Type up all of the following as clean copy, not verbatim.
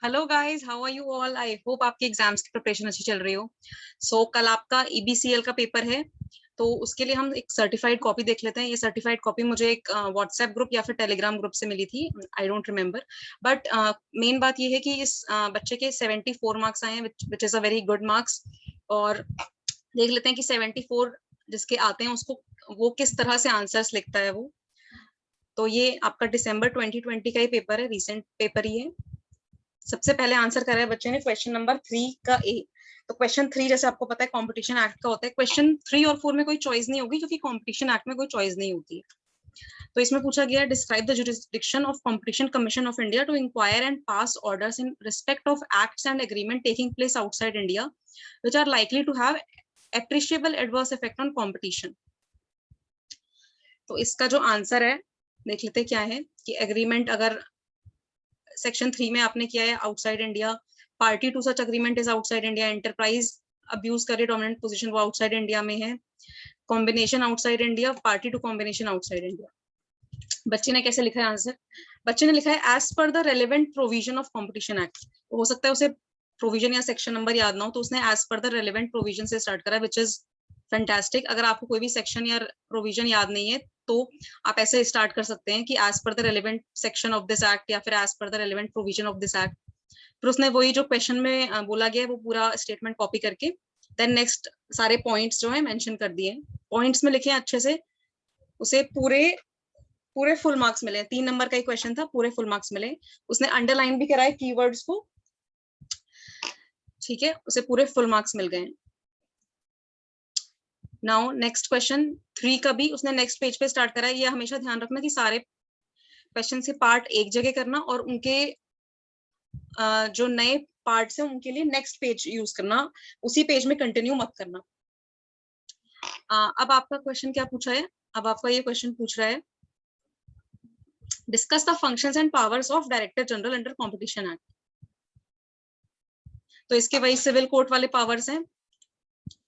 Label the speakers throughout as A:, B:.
A: Hello guys, how are you all? I hope आपकी exams की preparation अच्छी चल रही हो। कल आपका ईबीसीएल का पेपर है, तो उसके लिए हम एक सर्टिफाइड कॉपी देख लेते हैं। ये सर्टिफाइड कॉपी मुझे एक व्हाट्सएप ग्रुप या फिर टेलीग्राम ग्रुप से मिली थी, I don't remember. But main बात ये है कि इस बच्चे के 74 मार्क्स आए हैं, which is a very good marks. और देख लेते हैं कि 74 जिसके आते हैं उसको वो किस तरह से आंसर्स लिखता है वो। तो ये आपका दिसंबर 2020 का ही पेपर है, रिसेंट पेपर ही है। सबसे पहले आंसर करा है बच्चे ने क्वेश्चन नंबर 3 का ए। तो क्वेश्चन 3 जैसे आपको पता है कंपटीशन एक्ट का होता है। क्वेश्चन 3 और 4 में कोई चॉइस नहीं होगी, क्योंकि कंपटीशन एक्ट में कोई चॉइस नहीं होती है। तो इसमें पूछा गया है, describe the jurisdiction of competition commission of India to inquire and pass orders in respect of acts and agreement taking place outside India which are likely to have appreciable adverse effect on competition. तो इसका जो answer है देख लेते क्या है कि agreement अगर सेक्शन 3 में आपने किया है outside India, party to such agreement is outside India, enterprise abuse करे डोमिनेंट पोजीशन वो आउटसाइड इंडिया में है, combination outside India, party to combination outside India. बच्चे ने कैसे लिखा है आंसर? बच्चे ने लिखा है as per the relevant provision of competition act. हो सकता है उसे प्रोविजन या सेक्शन नंबर याद ना हो, तो उसने as per the relevant provision से स्टार्ट करा, विच इज फैंटास्टिक। अगर आपको कोई भी सेक्शन या प्रोविजन याद नहीं है तो आप ऐसे स्टार्ट कर सकते हैं कि as per the relevant section of this act या फिर as per the relevant provision of this act. फिर उसने वही जो क्वेश्चन में बोला गया है वो पूरा स्टेटमेंट कॉपी करके देन नेक्स्ट सारे पॉइंट्स जो है मेंशन कर दिए। पॉइंट्स में लिखे अच्छे से, उसे पूरे पूरे फुल मार्क्स मिले। 3 नंबर का ही क्वेश्चन था, पूरे फुल मार्क्स मिले। उसने अंडरलाइन भी कराए कीवर्ड्स को, ठीक है, उसे पूरे फुल मार्क्स मिल गए। नाउ नेक्स्ट क्वेश्चन 3 का भी उसने नेक्स्ट पेज पे स्टार्ट करा है। ये हमेशा ध्यान रखना कि सारे क्वेश्चन से पार्ट एक जगह करना और उनके जो नए पार्ट्स हैं उनके लिए नेक्स्ट पेज यूज करना, उसी पेज में कंटिन्यू मत करना। अब आपका क्वेश्चन क्या पूछा है? अब आपका ये क्वेश्चन पूछ रहा है, discuss the functions and powers of director general under competition act. तो इसके वही सिविल कोर्ट वाले पावर्स हैं,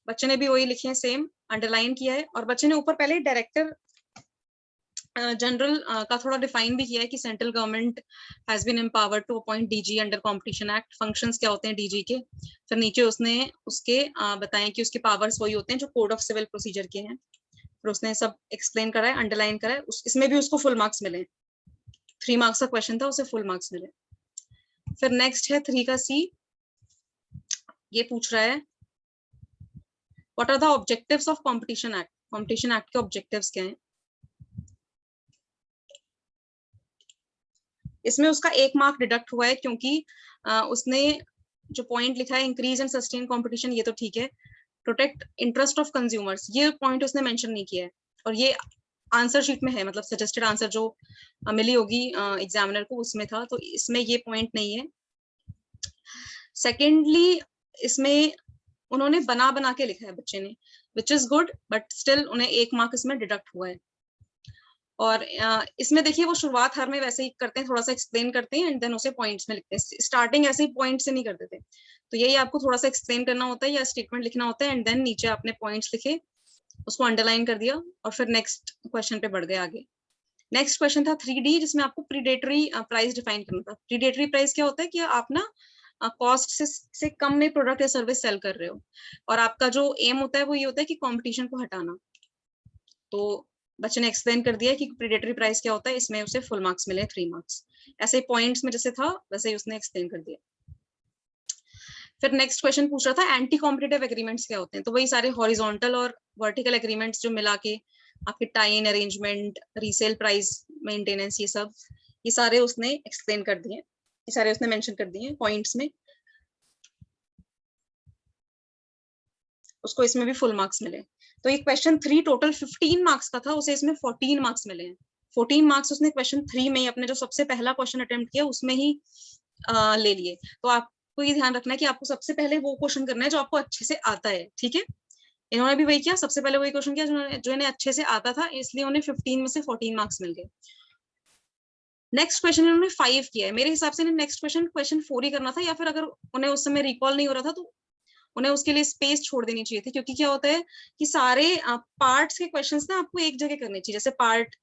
A: बच्चे ने भी वही लिखे हैं, सेम अंडरलाइन किया है। और बच्चे ने ऊपर पहले डायरेक्टर जनरल का थोड़ा डिफाइन भी किया है कि central government has been empowered to appoint DG under competition act. Functions क्या होते हैं डीजी के, फिर नीचे उसने उसके बताएं कि उसके पावर्स वही होते हैं जो कोड ऑफ सिविल प्रोसीजर के हैं। फिर उसने सब एक्सप्लेन करा है, अंडरलाइन करा है। इसमें भी उसको फुल मार्क्स मिले। 3 मार्क्स का क्वेश्चन था, उसे फुल मार्क्स मिले। फिर नेक्स्ट है 3 का सी। ये पूछ रहा है, what are the objectives of competition act. Competition act के ऑब्जेक्टिव्स क्या हैं? इसमें उसका 1 मार्क डिडक्ट हुआ है, क्योंकि उसने जो पॉइंट लिखा है इंक्रीज एंड सस्टेन कंपटीशन, ये तो ठीक है। प्रोटेक्ट इंटरेस्ट ऑफ कंज्यूमर्स, ये पॉइंट उसने मेंशन नहीं किया है, और ये आंसर शीट में है, मतलब सजेस्टेड आंसर जो मिली होगी एग्जामिनर को उसमें था, तो इसमें ये पॉइंट नहीं है। सेकेंडली इसमें उन्होंने बना बना के लिखा है बच्चे ने, which is good, but still उन्हें 1 मार्क इसमें डिडक्ट हुआ है। और इसमें देखिए वो शुरुआत हर में वैसे ही करते हैं, थोड़ा सा एक्सप्लेन करते हैं एंड देन उसे पॉइंट्स में लिखते हैं। स्टार्टिंग ऐसे ही पॉइंट से नहीं करते थे, तो यही आपको थोड़ा सा एक्सप्लेन करना होता है या स्टेटमेंट लिखना होता है एंड देन नीचे आपने पॉइंट्स लिखे, उसको अंडरलाइन कर दिया और फिर नेक्स्ट क्वेश्चन पे बढ़ गए आगे। नेक्स्ट क्वेश्चन था 3D, जिसमें आपको प्रीडेटरी प्राइस डिफाइन करना था। प्रीडेटरी प्राइस क्या होता है कि आप ना कॉस्ट से कम में प्रोडक्ट या सर्विस सेल कर रहे हो, और आपका जो एम होता है वो ये होता है कि कंपटीशन को हटाना। तो बच्चे ने एक्सप्लेन कर दिया कि प्रीडेटरी प्राइस क्या होता है, इसमें उसे फुल मार्क्स मिले 3 मार्क्स। ऐसे पॉइंट्स में जैसे था वैसे ही उसने एक्सप्लेन कर दिया। फिर नेक्स्ट क्वेश्चन पूछ रहा था एंटी कॉम्पिटिटिव एग्रीमेंट्स क्या होते हैं। तो वही सारे हॉरिजॉन्टल और वर्टिकल एग्रीमेंट्स जो मिला के आपके टाइन अरेंजमेंट, रीसेल प्राइस मेंटेनेंस, ये सारे उसने एक्सप्लेन कर दिए, ये सारे उसने मेंशन कर दिए पॉइंट्स में। उसको इसमें भी फुल मार्क्स मिले। तो ये क्वेश्चन 3 टोटल 15 मार्क्स का था, उसे इसमें 14 मार्क्स मिले हैं। 14 मार्क्स उसने क्वेश्चन 3 में ही अपने जो सबसे पहला क्वेश्चन अटेम्प्ट किया उसमें ही ले लिए। तो आपको ये ध्यान रखना है कि आपको सबसे पहले वो क्वेश्चन करना है जो आपको अच्छे से आता है, ठीक है। इन्होंने भी वही किया, सबसे पहले वही क्वेश्चन किया जो इन्हें अच्छे से आता था, इसलिए उन्हें 15 में से 14 मार्क्स मिल गए। नेक्स्ट क्वेश्चन इन्होंने 5 किया है। मेरे हिसाब से नेक्स्ट क्वेश्चन 4 ही करना था, या फिर अगर उन्हें उस समय रिकॉल नहीं हो रहा था तो उन्हें उसके लिए स्पेस छोड़ देनी चाहिए थी, क्योंकि क्या होता है कि सारे पार्ट्स के क्वेश्चंस ना आपको एक जगह करने चाहिए। जैसे पार्ट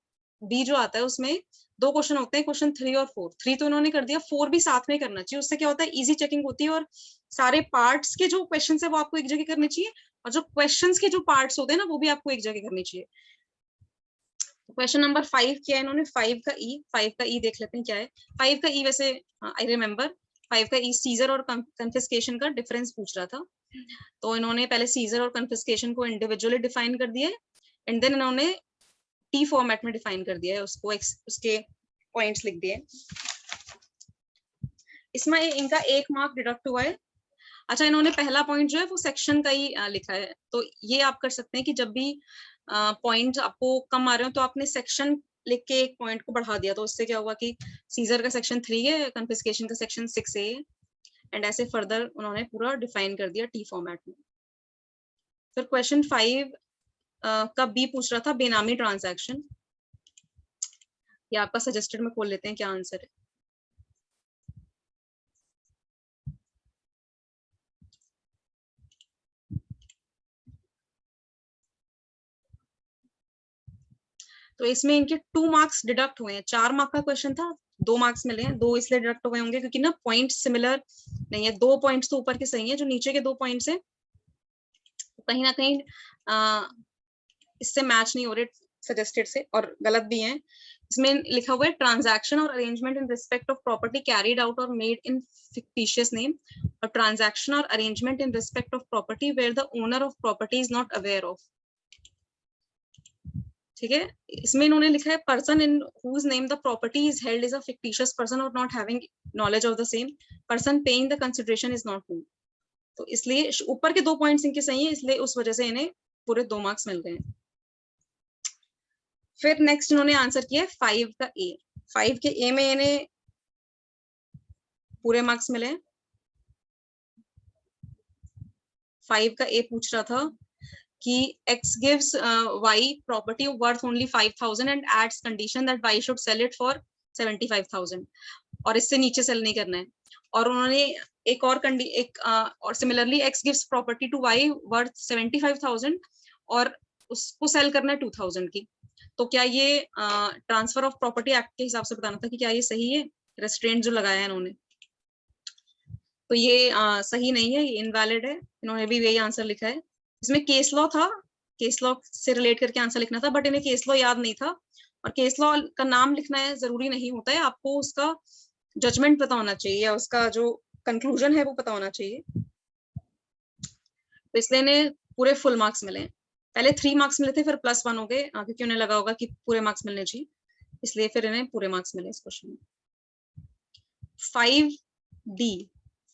A: बी जो आता है उसमें दो क्वेश्चन होते हैं, क्वेश्चन 3 और 4। 3 तो इन्होंने कर दिया, 4 भी साथ में करना चाहिए, उससे क्या होता है इजी चेकिंग होती है और सारे पार्ट्स के जो क्वेश्चन है वो आपको एक जगह करने चाहिए और जो क्वेश्चंस के जो पार्ट्स होते हैं ना वो भी आपको एक जगह करनी चाहिए। क्वेश्चन नंबर 5 किया है इन्होंने, 5 का ई देख लेते हैं क्या है। 5 का ई वैसे आई रिमेम्बर 5 का ई सीजर और कन्फिस्केशन का डिफरेंस पूछ रहा था। तो इन्होंने पहले सीजर और कन्फिस्केशन को इंडिविजुअली डिफाइन कर दिया है एंड देन इन्होंने टी फॉर्मेट में डिफाइन कर दिया है उसको, उसके पॉइंट्स लिख दिए। इसमें इनका 1 मार्क डिडक्ट हुआ है। अच्छा, इन्होंने पहला पॉइंट जो है वो सेक्शन का ही लिखा है, तो ये आप कर सकते हैं कि जब भी पॉइंट आपको कम आ रहे हो तो आपने सेक्शन लिख के एक पॉइंट को बढ़ा दिया, तो उससे क्या हुआ कि सीजर का सेक्शन 3 है, कन्फिस्केशन का सेक्शन 6 है एंड ऐसे फर्दर उन्होंने पूरा डिफाइन कर दिया टी फॉर्मेट में। फिर क्वेश्चन 5 का बी पूछ रहा था बेनामी ट्रांजैक्शन। ये आपका सजेस्टेड में खोल लेते हैं क्या आंसर है। तो इसमें इनके 2 मार्क्स डिडक्ट हुए हैं। 4 मार्क का क्वेश्चन था, 2 मार्क्स मिले हैं, 2 इसलिए डिडक्ट हुए होंगे क्योंकि ना पॉइंट सिमिलर नहीं है। 2 पॉइंट्स तो ऊपर के सही है, जो नीचे के 2 पॉइंट्स है कहीं ना कहीं इससे मैच नहीं हो रहे सजेस्टेड से और गलत भी हैं। इसमें लिखा हुआ है ट्रांजैक्शन और arrangement in respect of property carried out और मेड इन फिक्टिशियस नेम, और ट्रांजैक्शन और arrangement in respect of property where the owner of property is not aware of. ठीक है, इसमें इन्होंने लिखा है person in whose name the property is held is a fictitious person और not having knowledge of the same person paying the consideration is not who. तो इसलिए ऊपर के 2 पॉइंट्स इनके सही है, इसलिए उस वजह से इन्हें पूरे 2 मार्क्स मिल गए। फिर नेक्स्ट इन्होंने आंसर किया 5 का ए। 5 के ए में इन्हें पूरे मार्क्स मिले। 5 का ए पूछ रहा था कि x gives y property worth only 5,000 and adds condition that y should sell it for 75,000 और इससे नीचे सेल नहीं करना है। और उन्होंने एक और और similarly x gives property to y worth 75,000 और उसको सेल करना है 2,000 की। तो क्या ये ट्रांसफर ऑफ प्रॉपर्टी एक्ट के हिसाब से बताना था कि क्या ये सही है, रेस्ट्रेंट जो लगाया है इन्होंने। तो ये सही नहीं है, ये इनवैलिड है, इन्होंने भी यही आंसर लिखा है। इसमें केस लॉ था, केस लॉ से रिलेट करके आंसर लिखना था, बट इन्हें केस लॉ याद नहीं था। और केस लॉ का नाम लिखना है जरूरी नहीं होता है, आपको उसका जजमेंट पता होना चाहिए या उसका जो कंक्लूजन है वो पता होना चाहिए। तो इसलिए इन्हें पूरे फुल मार्क्स मिले। पहले 3 मार्क्स मिले थे, फिर +1 हो गए क्योंकि उन्हें लगा होगा कि पूरे मार्क्स मिलने चाहिए, इसलिए फिर इन्हें पूरे मार्क्स मिले इस क्वेश्चन में।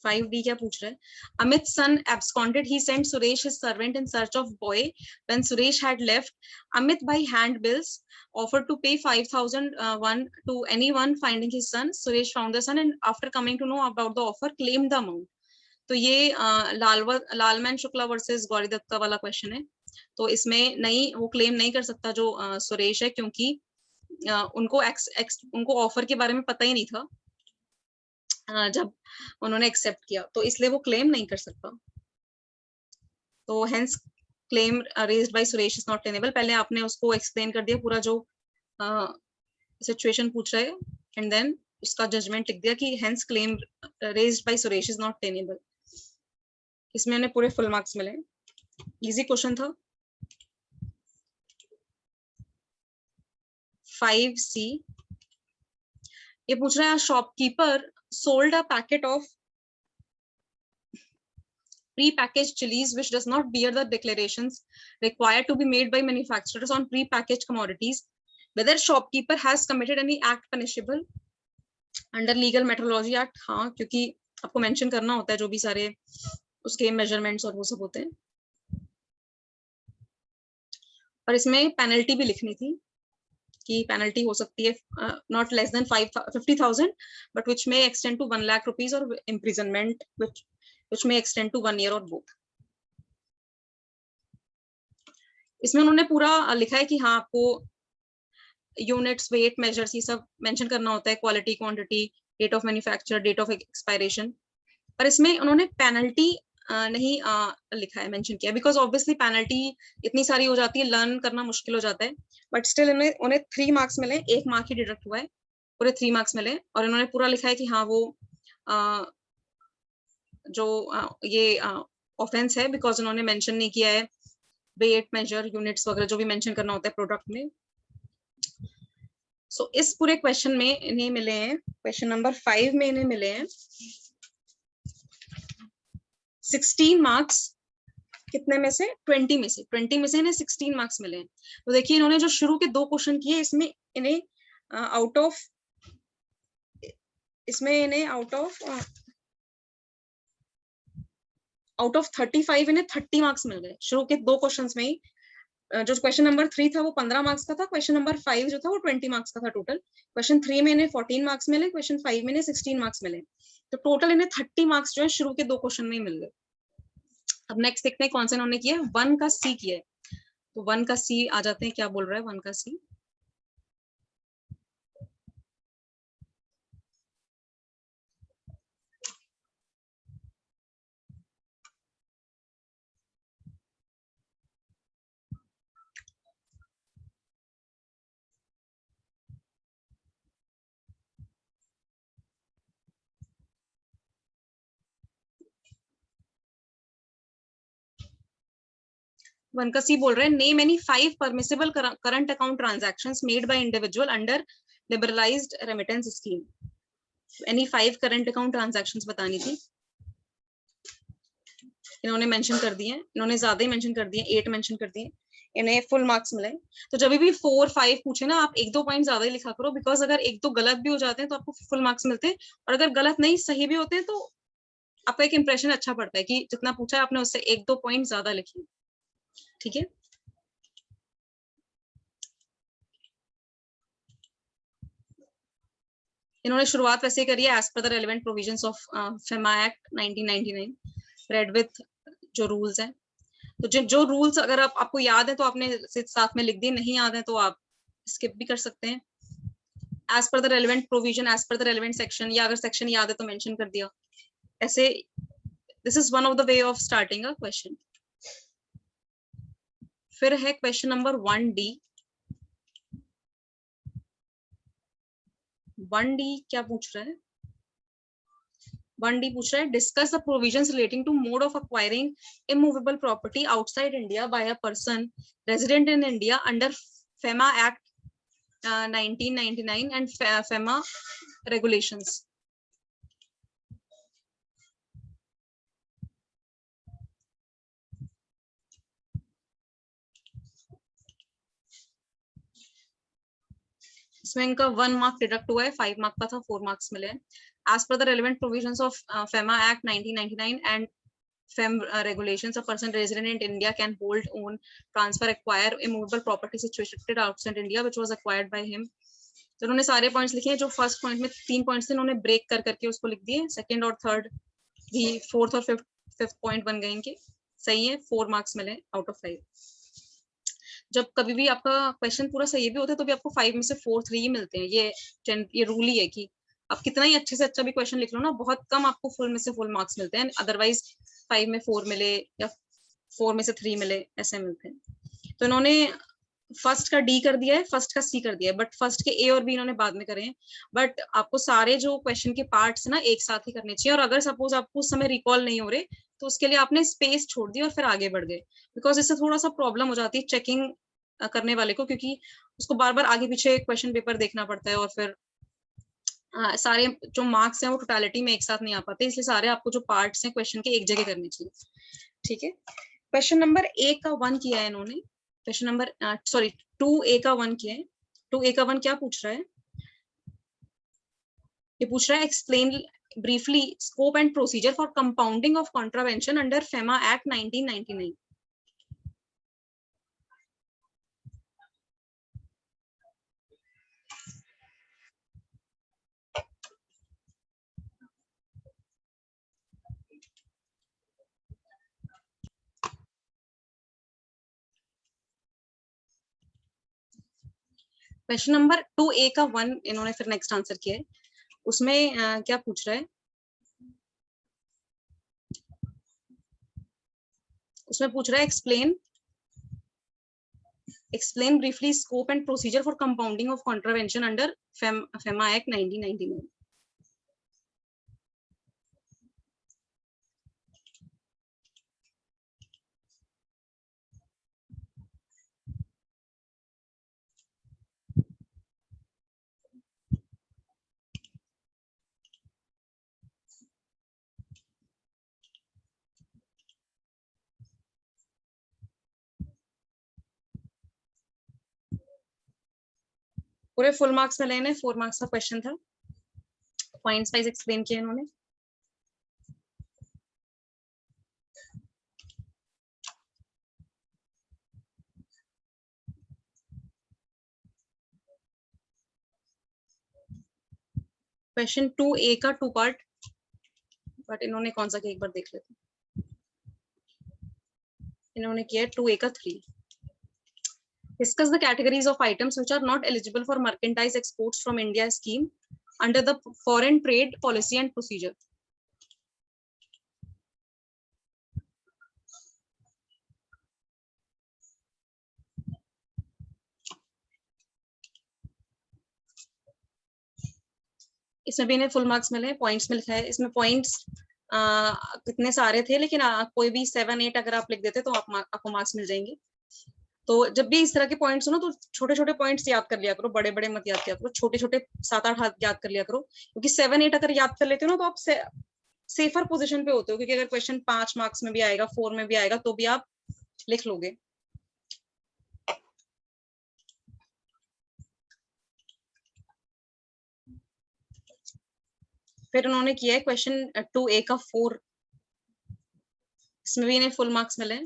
A: 5D क्या पूछ रहा है? Amit's son absconded. He sent Suresh his servant in search of boy. When Suresh had left, Amit by hand bills offered to pay 5,001 to anyone finding his son. Suresh found the son and after coming to know about the offer, claimed the amount. तो ये Lalman Shukla versus Gauri Dutta वाला question है। तो इसमें नहीं, वो claim नहीं कर सकता जो सुरेश है, क्योंकि उनको ऑफर के बारे में पता ही नहीं था जब उन्होंने एक्सेप्ट किया, तो इसलिए वो क्लेम नहीं कर सकता। तो hence claim raised bye Suresh is not tenable. पहले आपने उसको एक्सप्लेन कर दिया पूरा जो सिचुएशन पूछ रहा है एंड देन उसका जजमेंट लिख दिया कि hence claim raised bye Suresh is not tenable. इसमें उन्हें पूरे फुल मार्क्स मिले। इजी क्वेश्चन था। 5C ये पूछ रहा है shopkeeper sold a packet of pre-packaged chilies which does not bear the declarations required to be made by manufacturers on pre-packaged commodities. Whether shopkeeper has committed any act punishable under legal metrology act? हाँ, क्योंकि आपको mention करना होता है जो भी सारे उसके मेजरमेंट्स और वो सब होते हैं। और इसमें पेनल्टी भी लिखनी थी कि पेनल्टी हो सकती है not less than 50,000 but which may extend to 1 lakh rupees और imprisonment which may extend to 1 year और बोथ। इसमें उन्होंने पूरा लिखा है कि हाँ आपको यूनिट्स, वेट, मेजर्स ये सब मेंशन करना होता है, quality, quantity, date of manufacture, date of expiration. पर इसमें उन्होंने पेनल्टी नहीं लिखा है, मेंशन किया, बिकॉज ऑब्वियसली पेनल्टी इतनी सारी हो जाती है, लर्न करना मुश्किल हो जाता है। बट स्टिल उन्हें 3 मार्क्स मिले, 1 मार्क ही डिडक्ट हुआ है, पूरे 3 मार्क्स मिले और इन्होंने पूरा लिखा है कि हाँ वो जो ये ऑफेंस है बिकॉज उन्होंने मेंशन नहीं किया है वेट मेजर यूनिट्स वगैरह जो भी मेंशन करना होता है प्रोडक्ट में। सो इस पूरे क्वेश्चन में इन्हें मिले हैं, क्वेश्चन नंबर 5 में इन्हें मिले हैं 16 मार्क्स। कितने में से? 20 में से। 20 में से इन्हें 16 मार्क्स मिले हैं। तो देखिए इन्होंने जो शुरू के 2 क्वेश्चन किए इसमें इन्हें आउट ऑफ 35 इन्हें 30 मार्क्स मिल गए शुरू के 2 क्वेश्चंस में ही। जो क्वेश्चन नंबर 3 था वो 15 मार्क्स का था, क्वेश्चन नंबर 5 जो था वो 20 मार्क्स का था टोटल। क्वेश्चन 3 में इन्हें 14 मार्क्स मिले, क्वेश्चन 5 में इन्हें 16 मार्क्स मिले। तो टोटल इन्हें 30 मार्क्स जो है शुरू के 2 क्वेश्चन में ही मिल गए। अब नेक्स्ट देखते हैं कौन सा इन्होंने किया है। 1 का सी किया है, तो 1 का सी आ जाते हैं, क्या बोल रहा है 1 का सी। वन का सी बोल रहे हैं name any 5 permissible current account transactions made by individual under liberalised remittance scheme. Any 5 current account transactions बतानी थी। इन्होंने मेंशन कर दिए, इन्होंने ज्यादा ही मेंशन कर दिए, 8 मेंशन कर दिए, इन्हें फुल मार्क्स मिले। तो जब भी 4 5 पूछे ना आप 1-2 पॉइंट ज्यादा ही लिखा करो, बिकॉज अगर 1-2 गलत भी हो जाते हैं तो आपको फुल मार्क्स मिलते हैं, और अगर गलत नहीं सही भी होते हैं तो आपका एक इंप्रेशन अच्छा पड़ता है कि जितना पूछा है आपने उससे 1-2 पॉइंट ज्यादा लिखे। ठीक है, इन्होंने शुरुआत वैसे करी है as per the relevant provisions of FEMA act 1999 read with जो रूल्स हैं। तो जो रूल्स अगर आपको याद है तो आपने साथ में लिख दिए, नहीं याद है तो आप स्किप भी कर सकते हैं। As per the relevant provision, as per the relevant section, या अगर सेक्शन याद है तो मेंशन कर दिया। ऐसे this is one of the way of starting a question. फिर है क्वेश्चन नंबर 1D। 1D क्या पूछ रहा है? 1D पूछ रहा है discuss the provisions relating to mode of acquiring immovable property outside India by a person resident in India under FEMA act 1999 and FEMA regulations। इसमें इनका 1 मार्क डिडक्ट हुआ है, 5 मार्क का था, 4 मार्क्स मिले हैं। As per the relevant provisions of FEMA Act 1999 and FEM regulations, a person resident in India can hold, own, transfer, acquire immovable property situated outside India which was acquired by him। तो उन्होंने सारे points लिखे हैं। जो first point में 3 points थे इन्होंने break कर करके उसको लिख दिए, सेकंड और थर्ड भी, फोर्थ और फिफ्थ पॉइंट बन गए इनके, सही है, 4 मार्क्स मिले आउट ऑफ 5। जब कभी भी आपका क्वेश्चन पूरा सही भी होता है तो भी आपको 5 में से 4-3 ही मिलते हैं। ये रूल ही है कि आप कितना ही अच्छे से अच्छा भी क्वेश्चन लिख लो ना, बहुत कम आपको फुल में से फुल मार्क्स मिलते हैं। अदरवाइज 5 में 4 मिले या 4 में से 3 मिले, ऐसे मिलते हैं। तो इन्होंने फर्स्ट का डी कर दिया है, फर्स्ट का सी कर दिया है, बट फर्स्ट के ए और बी इन्होंने बाद में करे हैं। बट आपको सारे जो क्वेश्चन के पार्ट्स ना एक साथ ही करने चाहिए, और अगर सपोज आपको उस समय रिकॉल नहीं हो रहे तो उसके लिए आपने स्पेस छोड़ दी और फिर आगे बढ़ गए, बिकॉज इससे थोड़ा सा प्रॉब्लम हो जाती है चेकिंग करने वाले को, क्योंकि उसको बार बार आगे पीछे क्वेश्चन पेपर देखना पड़ता है, और फिर सारे जो मार्क्स हैं वो टोटलिटी में एक साथ नहीं आ पाते, इसलिए सारे आपको जो पार्ट्स हैं क्वेश्चन के एक जगह करने चाहिए। ठीक है, क्वेश्चन नंबर 1 का 1 किया है इन्होंने, क्वेश्चन नंबर 2A का 1 किया है। 2A का 1 क्या पूछ रहा है? ये पूछ रहा है explain briefly scope and procedure for compounding of contravention under FEMA act 1999। Question number 2A का 1 इन्होंने फिर नेक्स्ट आंसर किया है। उसमें क्या पूछ रहा है? उसमें पूछ रहा है explain Explain briefly scope and procedure for compounding of contravention under FEMA Act 1999. पूरे फुल मार्क्स में लेने, 4 मार्क्स का क्वेश्चन था, पॉइंट्स वाइज एक्सप्लेन किया इन्होंने। क्वेश्चन 2A का 2 पार्ट, बट इन्होंने कौन सा किया एक बार देख लेते हैं। इन्होंने किया 2A का 3। Discuss the categories of items which are not eligible for mercantile exports from India scheme under the foreign trade policy and procedure. इसमें भी इन्हें फुल मार्क्स मिले, पॉइंट्स में लिखा है। इसमें पॉइंट्स कितने सारे थे, लेकिन कोई भी 7 8 अगर आप लिख देते तो आपको मार्क्स मिल जाएंगे। तो जब भी इस तरह के पॉइंट्स हो ना, तो छोटे छोटे पॉइंट्स याद कर लिया करो, बड़े बड़े मत याद किया करो, छोटे छोटे 7 8 याद कर लिया करो, क्योंकि 7 8 अगर याद कर लेते हो ना तो आप सेफर पोजीशन पे होते हो, क्योंकि अगर क्वेश्चन 5 मार्क्स में भी आएगा, 4 में भी आएगा, तो भी आप लिख लोगे। फिर उन्होंने किया है क्वेश्चन 2A का 4, इसमें भी इन्हें फुल मार्क्स मिले।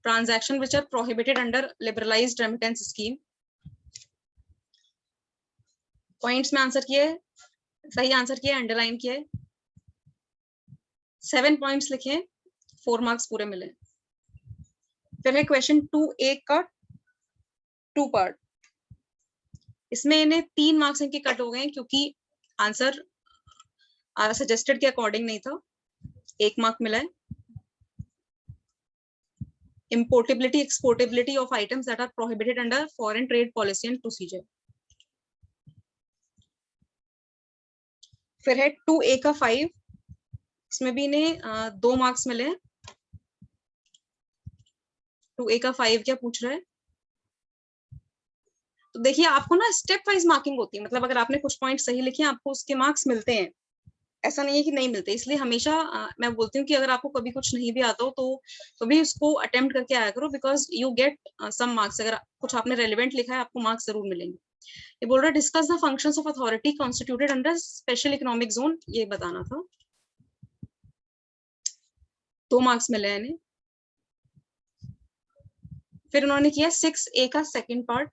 A: Transaction which are prohibited under liberalised remittance scheme. Points में आंसर किए, सही आंसर किया, अंडरलाइन किया, 7 पॉइंट्स लिखे, 4 मार्क्स पूरे मिले। फिर है क्वेश्चन 2A का 2 पार्ट, इसमें इन्हें 3 मार्क्स इनके कट हो गए, क्योंकि आंसर सजेस्टेड के अकॉर्डिंग नहीं था, 1 मार्क मिला है। Importability, exportability of items that are prohibited under foreign trade policy and procedure. फिर है 2A का 5, इसमें भी इन्हें 2 मार्क्स मिले। 2A का 5 क्या पूछ रहा है, तो देखिए आपको ना स्टेप वाइज मार्किंग होती है, मतलब अगर आपने कुछ पॉइंट सही लिखे आपको उसके मार्क्स मिलते हैं, ऐसा नहीं है कि नहीं मिलते। इसलिए हमेशा मैं बोलती हूँ कि अगर आपको कभी कुछ नहीं भी आता हो तो कभी उसको अटेम्प्ट करके आया करो, because you get some marks. अगर कुछ आपने रेलिवेंट लिखा है आपको मार्क्स जरूर मिलेंगे। ये बोल रहा है discuss the functions of authority constituted under special economic zone, ये बताना था। 2 मार्क्स मिले हैं इन्हें। फिर उन्होंने किया 6A का सेकंड पार्ट,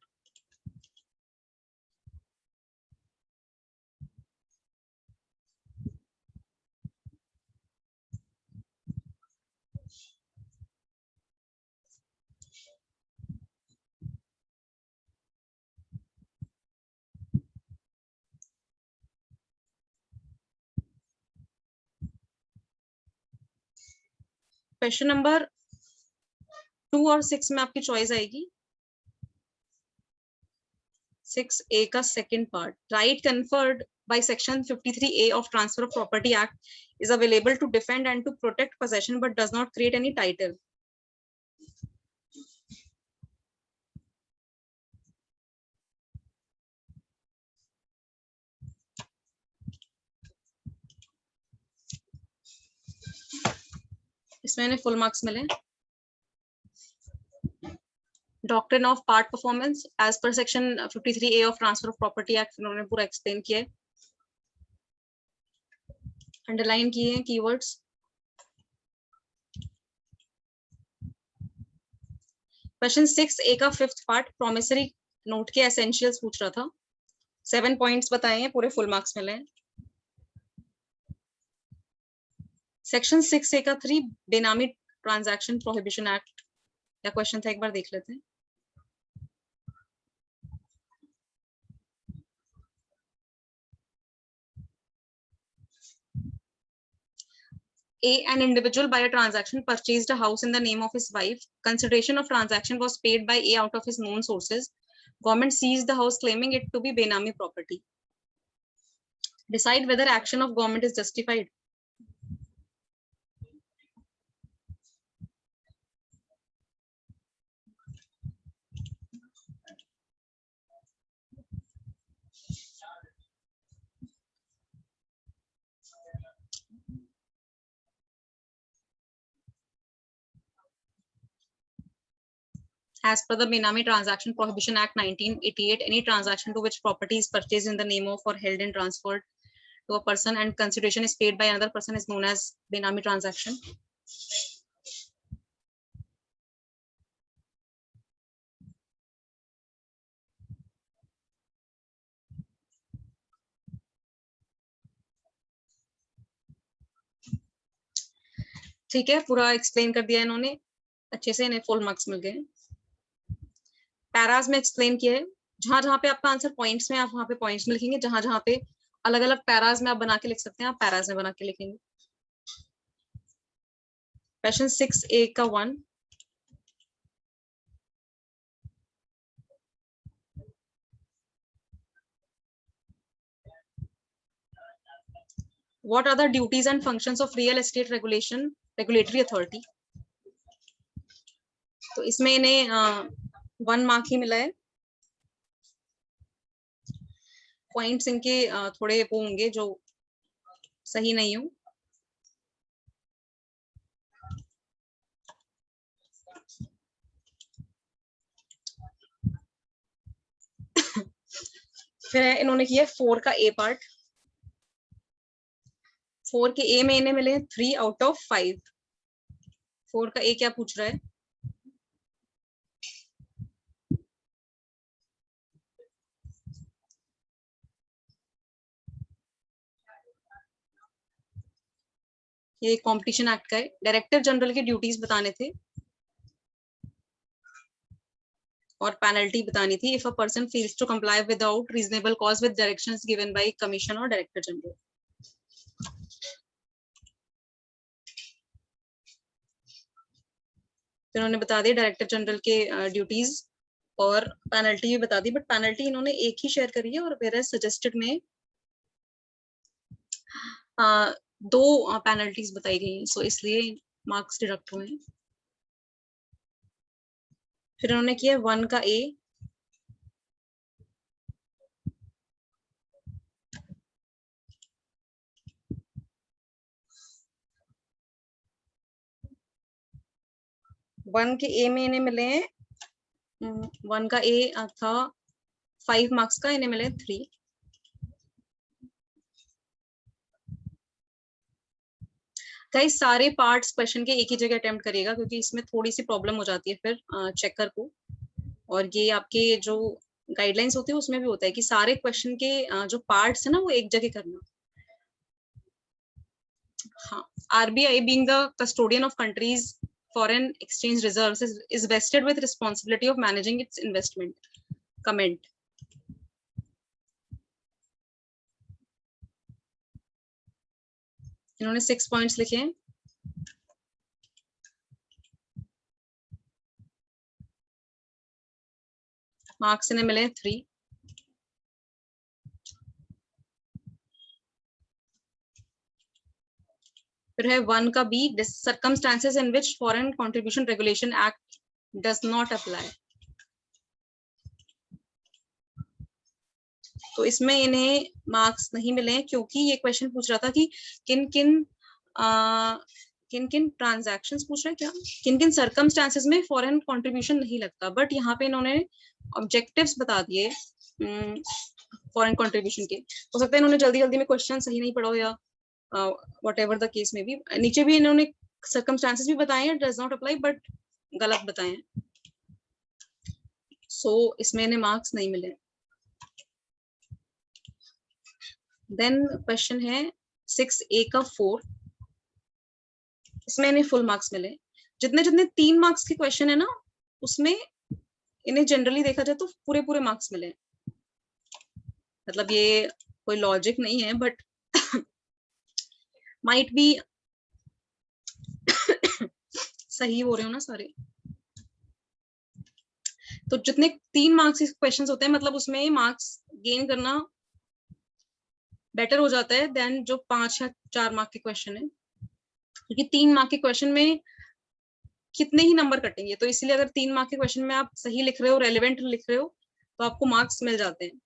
A: क्वेश्चन नंबर 2 और 6 में आपकी चॉइस आएगी। 6A का second part, right conferred by section 53A of transfer of property act is available to defend and to protect possession but does not create any title. इसमें full marks मिले। Doctrine of part performance as per section 53A of transfer of property act उन्होंने पूरा explain किया है, underline किए हैं keywords. Question 6A का 5th part, promissory note के एसेंशियल्स पूछ रहा था। 7 पॉइंट्स बताए हैं, पूरे फुल मार्क्स मिले हैं। सेक्शन 6A का 3, बेनामी ट्रांजैक्शन प्रोहिबिशन एक्ट, क्या क्वेश्चन था एक बार देख लेते हैं। A, an individual by a transaction purchased a house in the name of his wife. Consideration of transaction was paid by A out of his known sources. Government seized the house claiming it to be Benami property. Decide whether action of government is justified. As per the Benami Transaction Prohibition Act 1988, any transaction to which property is purchased in the name of or held and transferred to a person and consideration is paid by another person is known as Benami transaction. ठीक है, पूरा explain कर दिया इन्होंने अच्छे से, इन्हें full marks मिल गए। पैराज में एक्सप्लेन किया है, जहां जहां पे आपका आंसर पॉइंट्स में, आप वहां पे पॉइंट्स में लिखेंगे, जहां जहां पे अलग अलग पैराज में आप बना के लिख सकते हैं, आप पैराज में बना के लिखेंगे। क्वेश्चन 6A का 1, what are the duties and functions of real estate regulatory authority? तो इसमें इन्हें 1 मार्क ही मिला है। पॉइंट्स इनके थोड़े वो होंगे जो सही नहीं हो। फिर इन्होंने किया 4 का A पार्ट। 4 के A में इन्हें मिले 3 आउट ऑफ 5। 4 का A क्या पूछ रहा है? ये कॉम्पिटिशन एक्ट का है। डायरेक्टर जनरल की ड्यूटीज बताने थे और पेनल्टी बतानी थी if a person fails to comply without reasonable cause with directions given by commission और डायरेक्टर जनरल। तो इन्होंने बता दिया डायरेक्टर जनरल के ड्यूटीज और पेनल्टी भी बता दी, बट पेनल्टी इन्होंने एक ही शेयर करी है और वेयर सजेस्टेड में 2 पेनल्टीज बताई गई हैं, सो इसलिए मार्क्स डिडक्ट हुए हैं। फिर उन्होंने किया 1 का A। वन के A में इन्हें मिले हैं 1 का A था 5 मार्क्स का, इन्हें मिले 3। गाइस सारे पार्ट्स क्वेश्चन के एक ही जगह अटेम्प्ट करिएगा क्योंकि इसमें थोड़ी सी प्रॉब्लम हो जाती है फिर चेकर को, और ये आपके जो गाइडलाइंस होती है उसमें भी होता है कि सारे क्वेश्चन के जो पार्ट्स है ना वो एक जगह करना। हाँ, RBI being the custodian of country's foreign exchange reserves is vested with responsibility of managing its investment. Comment. इन्होंने 6 पॉइंट्स लिखे हैं। मार्क्स इन्हें मिले 3। फिर है 1 का B, circumstances in which foreign contribution regulation act does not apply। तो इसमें इन्हें मार्क्स नहीं मिले हैं क्योंकि ये क्वेश्चन पूछ रहा था कि किन किन ट्रांजैक्शंस पूछ रहा है, क्या किन किन सर्कमस्टांसेस में फॉरेन कंट्रीब्यूशन नहीं लगता, बट यहाँ पे इन्होंने ऑब्जेक्टिव्स बता दिए फॉरेन कंट्रीब्यूशन के। हो सकता है इन्होंने जल्दी जल्दी में क्वेश्चन सही नहीं पढ़ा हो या व्हाटएवर द केस में भी। नीचे भी इन्होंने सर्कमस्टांसेस भी बताए हैं डज नॉट अप्लाई, बट गलत बताए हैं, सो इसमें इन्हें मार्क्स नहीं मिले। देन क्वेश्चन है 6A का 4, इसमें इन्हें फुल मार्क्स मिले। जितने जितने 3 मार्क्स के क्वेश्चन है ना उसमें इन्हें जनरली देखा जाए तो पूरे पूरे मार्क्स मिले। मतलब ये कोई लॉजिक नहीं है, बट माइट बी सही हो रहे हो ना सारे? तो जितने 3 मार्क्स के क्वेश्चंस होते हैं मतलब उसमें मार्क्स गेन करना बेटर हो जाता है देन जो 5 या 4 मार्क के क्वेश्चन है, क्योंकि 3 मार्क के क्वेश्चन में कितने ही नंबर कटेंगे, तो इसलिए अगर 3 मार्क के क्वेश्चन में आप सही लिख रहे हो, रेलेवेंट लिख रहे हो, तो आपको मार्क्स मिल जाते हैं,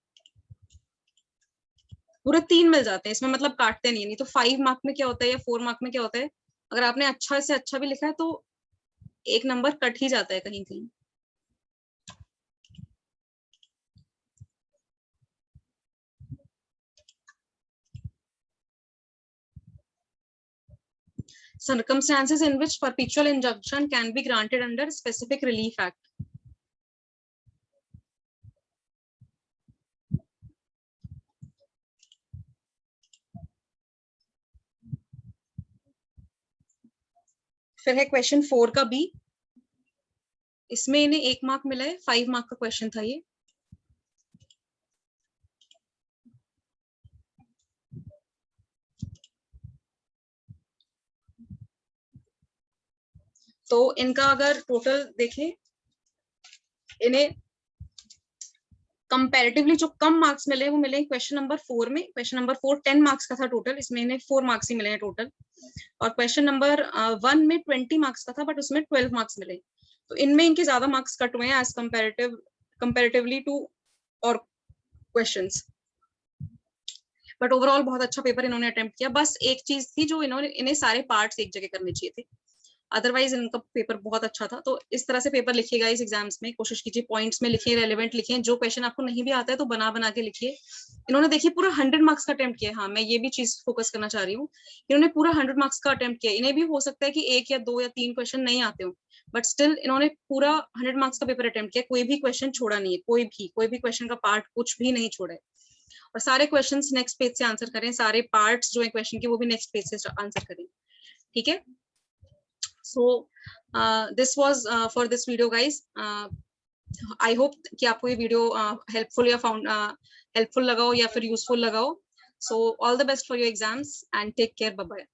A: पूरे 3 मिल जाते हैं इसमें, मतलब काटते नहीं तो 5 मार्क में क्या होता है या 4 मार्क में क्या होता है, अगर आपने अच्छा से अच्छा भी लिखा है तो एक नंबर कट ही जाता है कहीं कहीं। Circumstances in which perpetual injunction can be granted under specific relief act. फिर है क्वेश्चन 4 का बी, इसमें इन्हें 1 मार्क मिला है, 5 मार्क का क्वेश्चन था ये। तो इनका अगर टोटल देखें, इन्हें कंपैरेटिवली जो कम मार्क्स मिले वो मिले क्वेश्चन नंबर 4 में। क्वेश्चन नंबर 4 10 मार्क्स का था टोटल, इसमें इन्हें 4 मार्क्स ही मिले हैं टोटल। और क्वेश्चन नंबर 1 में 20 मार्क्स का था बट उसमें 12 मार्क्स मिले, तो इनमें इनके ज्यादा मार्क्स कट हुए हैं एज कंपैरेटिवली टू और क्वेश्चंस। बट ओवरऑल बहुत अच्छा पेपर इन्होंने अटेम्प्ट किया। बस एक चीज थी जो इन्हें सारे पार्ट्स एक जगह करने चाहिए थे, अदरवाइज इनका पेपर बहुत अच्छा था। तो इस तरह से पेपर लिखिएगा इस एग्जाम्स में, कोशिश कीजिए पॉइंट्स में लिखिए, रेलेवेंट लिखिए, जो क्वेश्चन आपको नहीं भी आता है तो बना बना के लिखिए। इन्होंने देखिए पूरा 100 मार्क्स का अटेम्प्ट किया। हाँ, मैं ये भी चीज फोकस करना चाह रही हूँ, इन्होंने पूरा 100 मार्क्स का अटेम्प्ट किया। इन्हें भी हो सकता है कि 1 या 2 या 3 क्वेश्चन नहीं आते हो, बट स्टिल इन्होंने पूरा 100 मार्क्स का पेपर अटेम्प्ट किया, कोई भी क्वेश्चन छोड़ा नहीं है, कोई भी क्वेश्चन का पार्ट कुछ भी नहीं छोड़ा है। और सारे क्वेश्चंस नेक्स्ट पेज से आंसर करें, सारे पार्ट्स जो है क्वेश्चन के वो भी नेक्स्ट पेज से आंसर करें, ठीक है। So this was for this video guys. I hope कि आपको ये वीडियो हेल्पफुल या हेल्पफुल लगा हो या फिर यूजफुल लगा हो। So all the best for your exams and take care, bye bye.